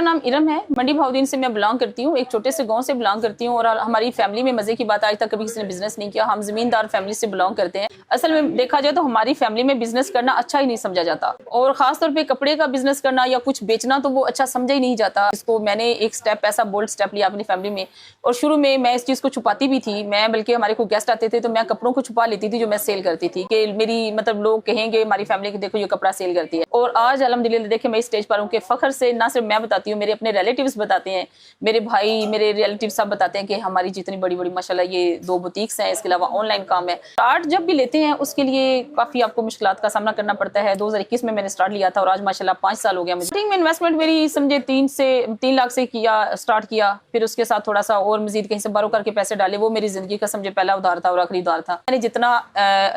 नाम इरम है, मंडी भाउद्दीन से मैं बिलोंग करती हूँ। एक छोटे से गांव से बिलोंग करती हूँ और हमारी फैमिली में मजे की बात, आज तक कभी किसी ने बिजनेस नहीं किया। हम जमींदार फैमिली से बिलोंग करते हैं। असल में देखा जाए तो हमारी फैमिली में बिजनेस करना अच्छा ही नहीं समझा जाता, और खासतौर पे कपड़े का बिजनेस करना या कुछ बेचना तो वो अच्छा समझा ही नहीं जाता। इसको मैंने एक स्टेप, ऐसा बोल्ड स्टेप लिया अपनी फैमिली में, और शुरू में मैं इस चीज को छुपाती भी थी। मैं बल्कि हमारे को गेस्ट आते थे तो मैं कपड़ों को छुपा लेती थी जो मैं सेल करती थी, कि मेरी मतलब लोग कहेंगे हमारी फैमिली के देखो ये कपड़ा सेल करती है। और आज अल्हम्दुलिल्लाह देखिए मैं इस स्टेज पर हूँ कि फख्र से ना सिर्फ मैं बताती हूँ, मेरे अपने रिलेटिव्स बताते हैं, मेरे भाई, मेरे रिलेटिव सब बताते हैं कि हमारी जितनी बड़ी बड़ी माशाल्लाह ये 2 बुटीक्स हैं, इसके अलावा ऑनलाइन काम है। स्टार्ट जब भी लेते हैं उसके लिए काफी आपको मुश्किलात का सामना करना पड़ता है। 2021 में मैंने स्टार्ट लिया था और आज माशाल्लाह 5 साल हो गया मुझे। स्टार्टिंग में इन्वेस्टमेंट मेरी समझे 3 लाख से स्टार्ट किया, फिर उसके साथ थोड़ा सा और मजीद कहीं से बारो करके पैसे डाले। वो मेरी जिंदगी का समझे पहला उधार था और आखिरी उधार था। मैंने जितना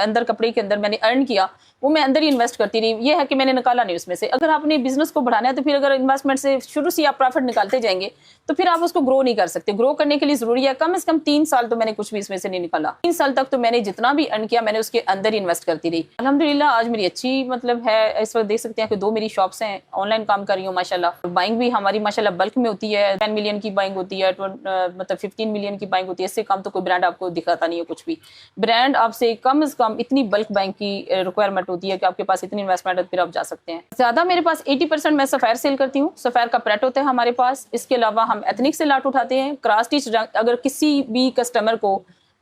अंदर कपड़े के अंदर मैंने अर्न किया वो मैं अंदर ही इन्वेस्ट करती रही। ये है कि मैंने निकाला नहीं उसमें से। अगर आपने बिजनेस को बढ़ाना है तो फिर अगर इन्वेस्टमेंट से शुरू से आप प्रॉफिट निकालते जाएंगे तो फिर आप उसको ग्रो नहीं कर सकते। ग्रो करने के लिए जरूरी है कम से कम 3 साल तो मैंने कुछ भी इसमें से नहीं निकाला। 3 साल तक तो मैंने जितना भी अर्न किया मैंने उसके अंदर ही इन्वेस्ट करती रही। अल्हम्दुलिल्लाह आज मेरी अच्छी मतलब है। इस वक्त देख सकते हैं कि 2 मेरी शॉप्स हैं, ऑनलाइन काम कर रही हूँ माशाल्लाह। बाइंग भी हमारी माशाल्लाह बल्क में होती है। 10 मिलियन की बाइंग होती है, मतलब 15 मिलियन की बाइंग होती है। इससे कम तो कोई ब्रांड आपको दिखाता नहीं है कुछ भी। ब्रांड आपसे कम से कम इतनी बल्क बाइंग की रिक्वायरमेंट होती है कि आपके पास इतनी इन्वेस्टमेंट है फिर आप जा सकते हैं। ज्यादा मेरे पास 80% मैं सफायर सेल करती हूँ। सफायर का प्रेट होता है हमारे पास। इसके अलावा हम एथनिक से लाट उठाते हैं। क्रॉस स्टिच अगर किसी भी कस्टमर को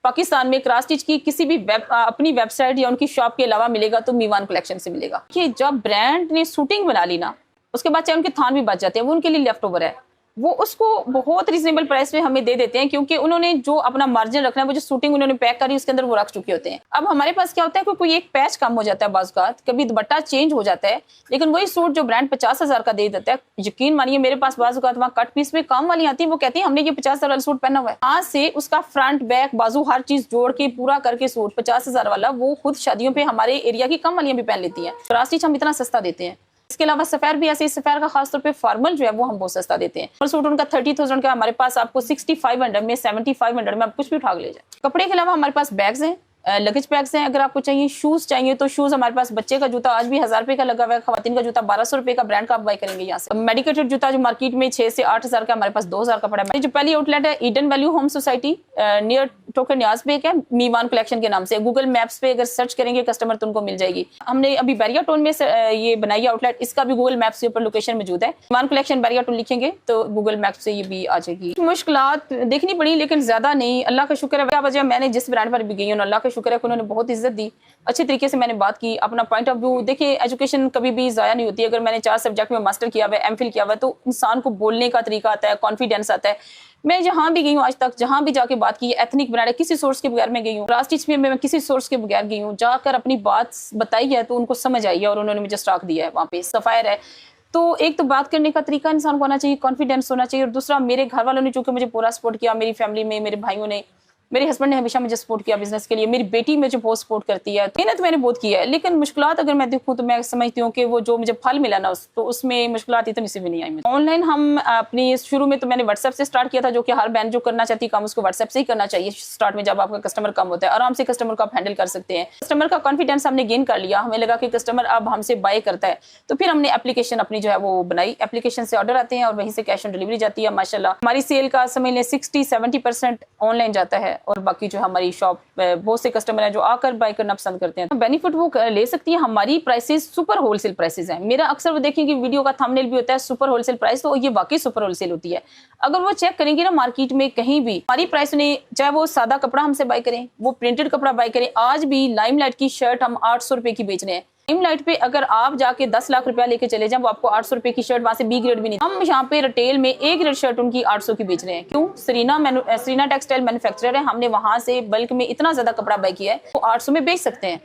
पाकिस्तान में क्रॉस स्टिच की किसी भी अपनी वेबसाइट या उनकी शॉप के अलावा मिलेगा तो मीवान कलेक्शन से मिलेगा। कि जब ब्रांड ने शूटिंग बना ली ना उसके बाद चाहे उनके थान भी बच जाते हैं, वो उनके लिए लेफ्ट ओवर है। वो उसको बहुत रीजनेबल प्राइस में हमें दे देते हैं क्योंकि उन्होंने जो अपना मार्जिन रखना है, वो जो शूटिंग उन्होंने पैक करी उसके अंदर वो रख चुके होते हैं। अब हमारे पास क्या होता है कि कोई एक पैच कम हो जाता है, बाज़ कभी दुपट्टा चेंज हो जाता है, लेकिन वही सूट जो ब्रांड 50,000 का दे देता है, यकीन मानिए मेरे पास बाज़ वहाँ कट पीस में काम वाली आती है, वो कहती है हमने ये 50,000 वाला सूट पहना हुआ है। आज से उसका फ्रंट बैक बाजू हर चीज जोड़ के पूरा करके सूट 50,000 वाला वो खुद शादियों पे हमारे एरिया की कम वालियां भी पहन लेती है। क्रॉस स्टिच हम इतना सस्ता देते हैं। इसके अलावा सफायर भी ऐसे, सफायर का खासतौर पे फॉर्मल जो है वो हम बहुत सस्ता देते हैं। और सूट उनका 30,000 का हमारे पास आपको 6500 में 7500 में आप कुछ भी उठा ले जाए। कपड़े के अलावा हमारे पास बैग्स हैं, लगेज बैग्स हैं। अगर आपको चाहिए शूज चाहिए तो शूज हमारे पास बच्चे का जूता आज भी 1000 रुपए का लगा हुआ है। खवातीन का जूता 1200 रुपए का ब्रांड का आप बाय करेंगे यहाँ से। मेडिकेटेड जूता जो मार्केट में 6 से 8,000 का, हमारे पास 2,000 का पड़ा है। जो पहली आउटलेट है Eden Value Home Society near टोकन न्याज पे है, मीवान कलेक्शन के नाम से। गूगल मैप्स पे अगर सर्च करेंगे कस्टमर तो उनको मिल जाएगी। हमने अभी बैरिया टोन में ये बनाई आउटलेट, इसका भी गूगल मैप्स के ऊपर लोकेशन मौजूद है। मीवान कलेक्शन बैरिया टोन लिखेंगे तो गूगल मैप से ये भी आ जाएगी। मुश्किलात देखनी पड़ी लेकिन ज्यादा नहीं, अल्लाह का शुक्र है। क्या वजह, मैंने जिस ब्रांड पर भी गई हूँ अल्लाह का शुक्र है कि उन्होंने बहुत इज्जत दी, अच्छे तरीके से मैंने बात की, अपना पॉइंट ऑफ व्यू। देखिए एजुकेशन कभी भी जाया नहीं होती। अगर मैंने 4 सब्जेक्ट में मास्टर किया हुआ है, एमफिल किया हुआ है, तो इंसान को बोलने का तरीका आता है, कॉन्फिडेंस आता है। मैं जहां भी गई हूँ आज तक, जहां भी जाके बात की, एथनिक ब्रांड है, किसी सोर्स के बगैर में गई हूँ। क्रॉस स्टिच में मैं किसी सोर्स के बगैर गई हूँ, जाकर अपनी बात बताई है तो उनको समझ आई है और उन्होंने मुझे स्टॉक दिया है। वहाँ पे सफायर है। तो एक तो बात करने का तरीका इंसान को आना चाहिए, कॉन्फिडेंस होना चाहिए। और दूसरा मेरे घर वालों ने चूंकि मुझे पूरा सपोर्ट किया, मेरी फैमिली में मेरे भाइयों ने, मेरे हस्बैंड ने हमेशा मुझे सपोर्ट किया बिजनेस के लिए। मेरी बेटी मुझे बहुत सपोर्ट करती है। मेहनत मैंने बहुत की है, लेकिन मुश्किलात अगर मैं देखूं तो मैं समझती हूँ कि वो जो मुझे फल मिला ना तो उसमें मुश्किलात इतनी सी भी नहीं आई मुझे। ऑनलाइन हम अपनी शुरू में तो मैंने व्हाट्सएप से स्टार्ट किया था, जो कि हर बहन जो करना चाहती है काम उसको व्हाट्सएप से ही करना चाहिए। स्टार्ट में जब आपका कस्टमर कम होता है आराम से कस्टमर को आप हैंडल कर सकते हैं। कस्टमर का कॉन्फिडेंस हमने गेन कर लिया, हमें लगा कि कस्टमर अब हमसे बाय करता है, तो फिर हमने एप्लीकेशन अपनी जो है वो बनाई। एप्लीकेशन से ऑर्डर आते हैं और वहीं से कैश ऑन डिलीवरी जाती है। माशाल्लाह हमारी सेल का समझ लें 60-70% ऑनलाइन जाता है और बाकी जो हमारी शॉप बहुत से कस्टमर हैं जो आकर बाय करना पसंद करते हैं। बेनिफिट वो ले सकती है। हमारी प्राइसेस सुपर होलसेल प्राइसेस हैं। मेरा अक्सर वो देखेंगे वीडियो का थंबनेल भी होता है सुपर होलसेल प्राइस, तो ये वाकई सुपर होलसेल होती है। अगर वो चेक करेंगे ना मार्केट में कहीं भी हमारी प्राइस नहीं, चाहे वो सादा कपड़ा हमसे बाय करें, वो प्रिंटेड कपड़ा बाय करें, आज भी लाइमलाइट की शर्ट हम 800 रुपए की बेच रहे हैं। लाइमलाइट पे अगर आप जाके 10 लाख रुपया लेके चले जाएं वो आपको 800 रुपए की शर्ट, वहां से बी ग्रेड भी नहीं। हम यहाँ पे रिटेल में ए ग्रेड शर्ट उनकी 800 की बेच रहे हैं। क्यों? सरीना टेक्सटाइल मैन्युफैक्चरर है, हमने वहां से बल्क में इतना ज्यादा कपड़ा बाय किया है, वो 800 में बेच सकते हैं।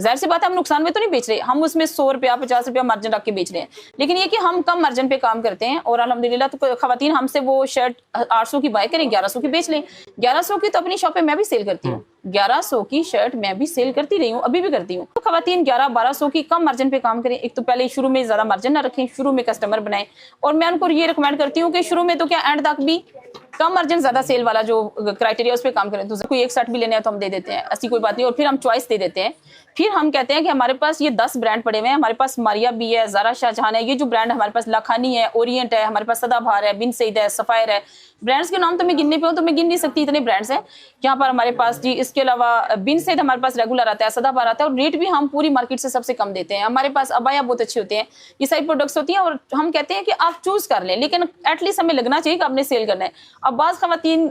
जाहिर सी बात है हम नुकसान में तो नहीं बेच रहे, हम उसमें 100 रुपया 50 रुपया मार्जिन रख के बेच रहे हैं, लेकिन ये कि हम कम मार्जिन पे काम करते हैं। और अल्हम्दुलिल्लाह तो खवातीन हमसे वो शर्ट 800 की बाय करें 1100 की बेच लें। 1100 की तो अपनी शॉप पे मैं भी सेल करती हूँ। 1100 की शर्ट मैं भी सेल करती रही हूँ, अभी भी करती हूँ। तो खवातीन 1100-1200 की कम मार्जिन पे काम करें। एक तो पहले शुरू में ज्यादा मार्जिन ना रखें, शुरू में कस्टमर बनाएं। और मैं उनको ये रिकमेंड करती हूँ कि शुरू में तो क्या एंड तक भी कम अर्जेंट ज्यादा सेल वाला जो क्राइटेरिया उस पर काम करें, तो कोई एक सेट भी लेने हैं तो हम दे देते हैं, ऐसी कोई बात नहीं। और फिर हम चॉइस दे देते हैं। फिर हम कहते हैं कि हमारे पास ये 10 ब्रांड पड़े हुए हैं, हमारे पास मारिया भी है, ज़ारा शाहजहान है, ये जो ब्रांड हमारे पास लाखानी है, ओरिएंट है, हमारे पास सदाबहार है, बिन सईद है, सफायर है। ब्रांड्स के नाम तो मैं गिनने पे हूँ तो मैं गिन नहीं सकती, इतने ब्रांड्स हैं यहाँ पर हमारे पास जी। इसके अलावा बिन सईद हमारे पास रेगुलर आता है, सदाबहार आता है, और रेट भी हम पूरी मार्केट से सबसे कम देते हैं। हमारे पास अबाया बहुत अच्छे होते हैं, ये सारी प्रोडक्ट्स होती हैं, और हम कहते हैं कि आप चूज कर लें, लेकिन एटलीस्ट हमें लगना चाहिए कि आपने सेल करना है। अब बाज़ ख़वातीन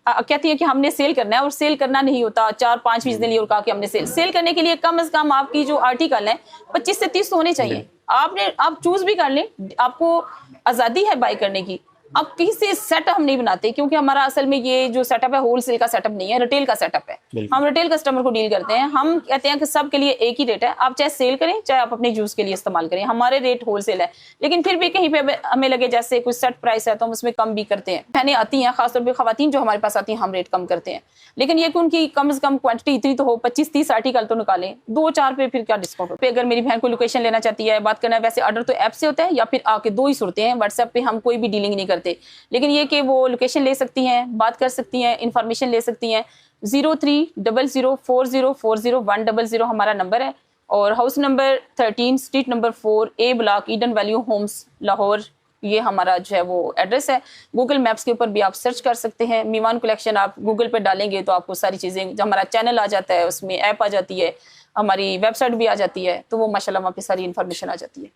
कहती है कि हमने सेल करना है, और सेल करना नहीं होता। 4-5 फीसद लिए और कहा कि हमने सेल करने के लिए कम से कम आपकी जो आर्टिकल है 25 से 30 तो होने चाहिए। आप चूज भी कर लें, आपको आज़ादी है बाय करने की। अब किसी सेट हम नहीं बनाते, क्योंकि हमारा असल में ये जो सेटअप है होलसेल का सेटअप नहीं है, रिटेल का सेटअप है। हम रिटेल कस्टमर को डील करते हैं। हम कहते हैं कि सबके लिए एक ही रेट है, आप चाहे सेल करें चाहे आप अपने यूज के लिए इस्तेमाल करें, हमारे रेट होलसेल है। लेकिन फिर भी कहीं पे हमें लगे जैसे कुछ सेट प्राइस है तो हम उसमें कम भी करते हैं। बहनें आती हैं, खासतौर पर खवातीन जो हमारे पास आती हैं, हम रेट कम करते हैं। लेकिन ये कि उनकी कम से कम क्वांटिटी इतनी तो हो, 25-30 आर्टिकल तो निकालें, 2-4 पे फिर क्या डिस्काउंट हो। अगर मेरी बहन को लोकेशन लेना चाहती है, बात करना है, वैसे ऑर्डर तो ऐप से होता है या फिर आके 2 ही सूरतें हैं। व्हाट्सएप पे हम कोई भी डीलिंग नहीं करते, लेकिन ये कि वो लोकेशन ले सकती हैं, बात कर सकती हैं, इंफॉर्मेशन ले सकती हैं। 03004040 हमारा नंबर है, और house number 13 street number 4 A block Eden value homes Lahore, ये हमारा जो है वो एड्रेस है। गूगल मैप्स के ऊपर भी आप सर्च कर सकते हैं। मीवान कलेक्शन आप गूगल पे डालेंगे तो आपको सारी चीज़ें, जो हमारा चैनल आ जाता है उसमें ऐप आ जाती है, हमारी वेबसाइट भी आ जाती है, तो वो माशाल्लाह वहाँ पे सारी इन्फॉर्मेशन आ जाती है।